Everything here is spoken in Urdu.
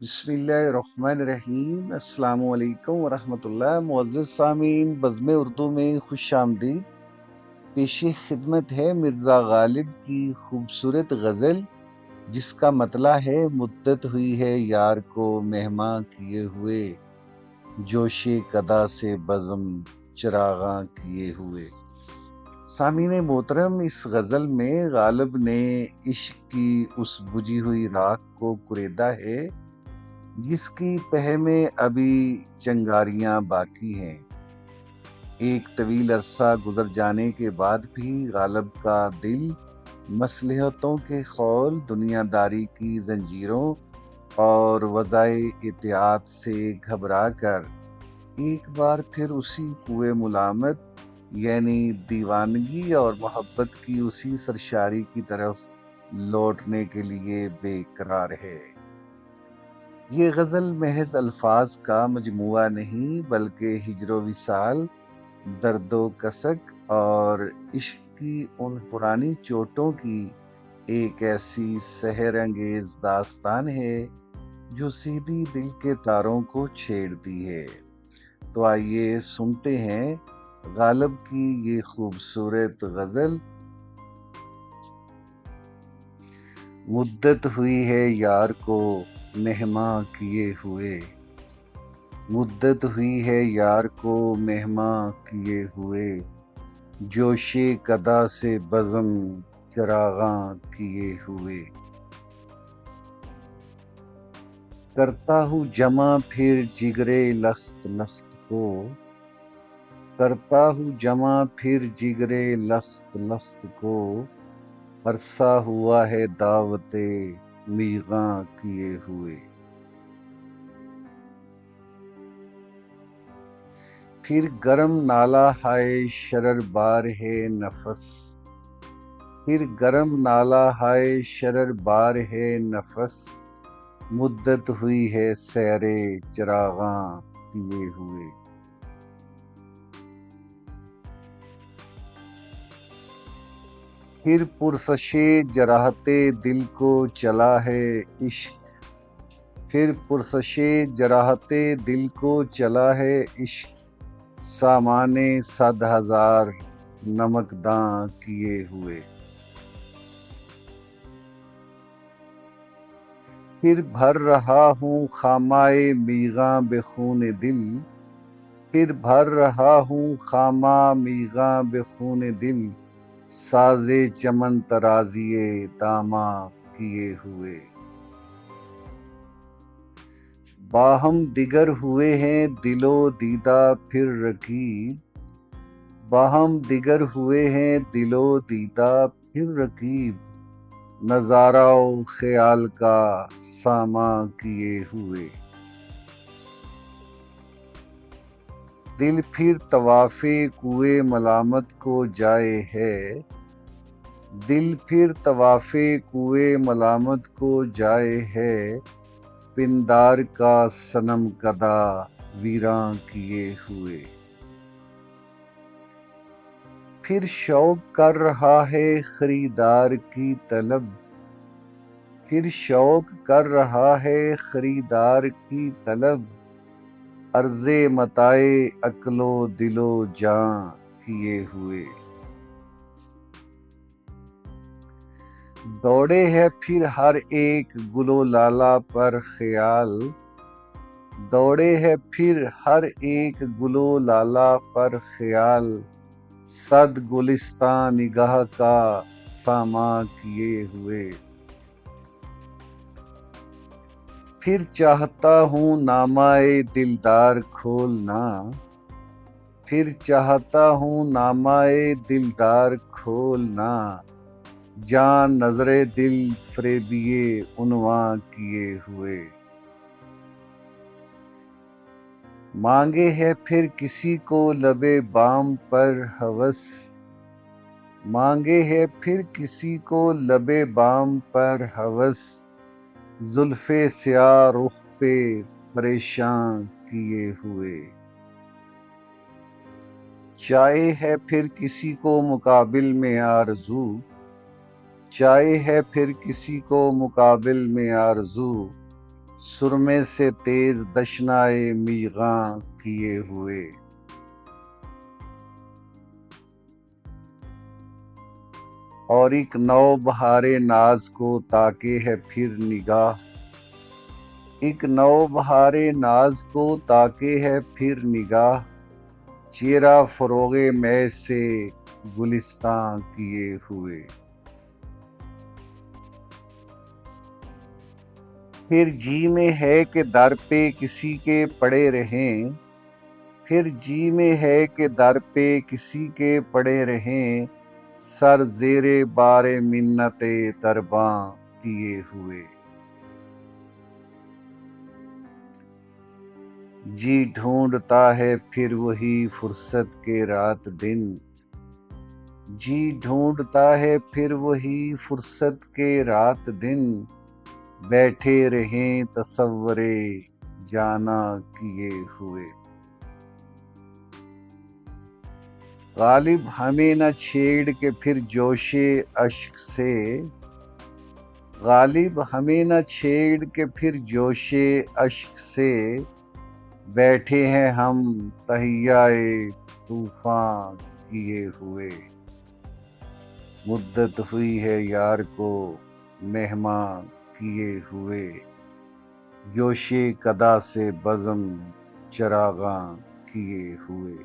بسم اللہ الرحمن الرحیم۔ السلام علیکم ورحمۃ اللہ۔ معزز سامعین، بزم اردو میں خوش آمدید۔ پیش خدمت ہے مرزا غالب کی خوبصورت غزل جس کا مطلع ہے مدت ہوئی ہے یار کو مہماں کیے ہوئے، جوش قدا سے بزم چراغاں کیے ہوئے۔ سامعین محترم، اس غزل میں غالب نے عشق کی اس بجھی ہوئی راکھ کو کریدا ہے جس کی تہہ میں ابھی چنگاریاں باقی ہیں۔ ایک طویل عرصہ گزر جانے کے بعد بھی غالب کا دل مصلحتوں کے خول، دنیا داری کی زنجیروں اور وضائع اطاعت سے گھبرا کر ایک بار پھر اسی کوئے ملامت یعنی دیوانگی اور محبت کی اسی سرشاری کی طرف لوٹنے کے لیے بے قرار ہے۔ یہ غزل محض الفاظ کا مجموعہ نہیں بلکہ ہجر و وصال، درد و کسک اور عشق کی ان پرانی چوٹوں کی ایک ایسی سحر انگیز داستان ہے جو سیدھی دل کے تاروں کو چھیڑتی ہے۔ تو آئیے سنتے ہیں غالب کی یہ خوبصورت غزل۔ مدت ہوئی ہے یار کو مہماں کیے ہوئے، مدت ہوئی ہے یار کو مہماں کیے ہوئے، جوش قدا سے بزم چراغاں کیے ہوئے۔ کرتا ہوں جمع پھر جگرے لخت لخت کو، کرتا ہوں جمع پھر جگرے لخت لخت کو، عرصہ ہوا ہے دعوت میغاں کیے ہوئے۔ پھر گرم نالہ ہائے شرر بار ہے نفس، پھر گرم نالہ ہائے شرر بار ہے نفس، مدت ہوئی ہے سیر چراغاں کیے ہوئے۔ پھر پرسش جراحت دل کو چلا ہے عشق، پھر پرسش جراحت دل کو چلا ہے عشق، سامان 100,000 نمکداں کیے ہوئے۔ پھر بھر رہا ہوں خامائے میغاں بخون دل، پھر بھر رہا ہوں خاماں میغاں بخون دل، ساز چمن ترازیے داماں کیے ہوئے۔ باہم دیگر ہوئے ہیں دل و دیدہ پھر رکیب، باہم دیگر ہوئے ہیں دل و دیدہ پھر رکیب، نظارہ و خیال کا ساماں کیے ہوئے۔ دل پھر طواف کوئے ملامت کو جائے ہے، دل پھر طواف کوئے ملامت کو جائے ہے، پندار کا صنم کدا ویراں کیے ہوئے۔ پھر شوق کر رہا ہے خریدار کی طلب، پھر شوق کر رہا ہے خریدار کی طلب، عرض متاع عقل و دل و جاں کیے ہوئے۔ دوڑے ہے پھر ہر ایک گل و لالہ پر خیال، دوڑے ہے پھر ہر ایک گل و لالہ پر خیال، صد گلستان نگاہ کا ساماں کیے ہوئے۔ پھر چاہتا ہوں نامہ دلدار کھولنا، پھر چاہتا ہوں نامہ دلدار کھولنا، جاں نظر دل فریبیے عنواں کیے ہوئے۔ مانگے ہے پھر کسی کو لب بام پر ہوس، مانگے ہے پھر کسی کو لب بام پر ہوس، زلف سیاہ رخ پہ پریشاں کیے ہوئے۔ چاہے ہے پھر کسی کو مقابل میں آرزو، چاہے ہے پھر کسی کو مقابل میں آرزو، سرمے سے تیز دشنائے میغاں کیے ہوئے، اور ایک نو بہار ناز کو تاکے ہے پھر نگاہ، ایک نو بہار ناز کو تاکے ہے پھر نگاہ، چہرہ فروغ مے سے گلستاں کیے ہوئے۔ پھر جی میں ہے کہ در پہ کسی کے پڑے رہیں، پھر جی میں ہے کہ در پہ کسی کے پڑے رہیں، سر زیر بار منت درباں کیے ہوئے۔ جی ڈھونڈتا ہے پھر وہی فرصت کے رات دن، جی ڈھونڈتا ہے پھر وہی فرصت کے رات دن، بیٹھے رہیں تصور جانا کیے ہوئے۔ غالب ہمیں نہ چھیڑ کے پھر جوش اشک سے، غالب ہمیں نہ چھیڑ کے پھر جوش اشک سے، بیٹھے ہیں ہم تہیہ طوفاں کیے ہوئے۔ مدت ہوئی ہے یار کو مہماں کیے ہوئے، جوش قدا سے بزم چراغاں کیے ہوئے۔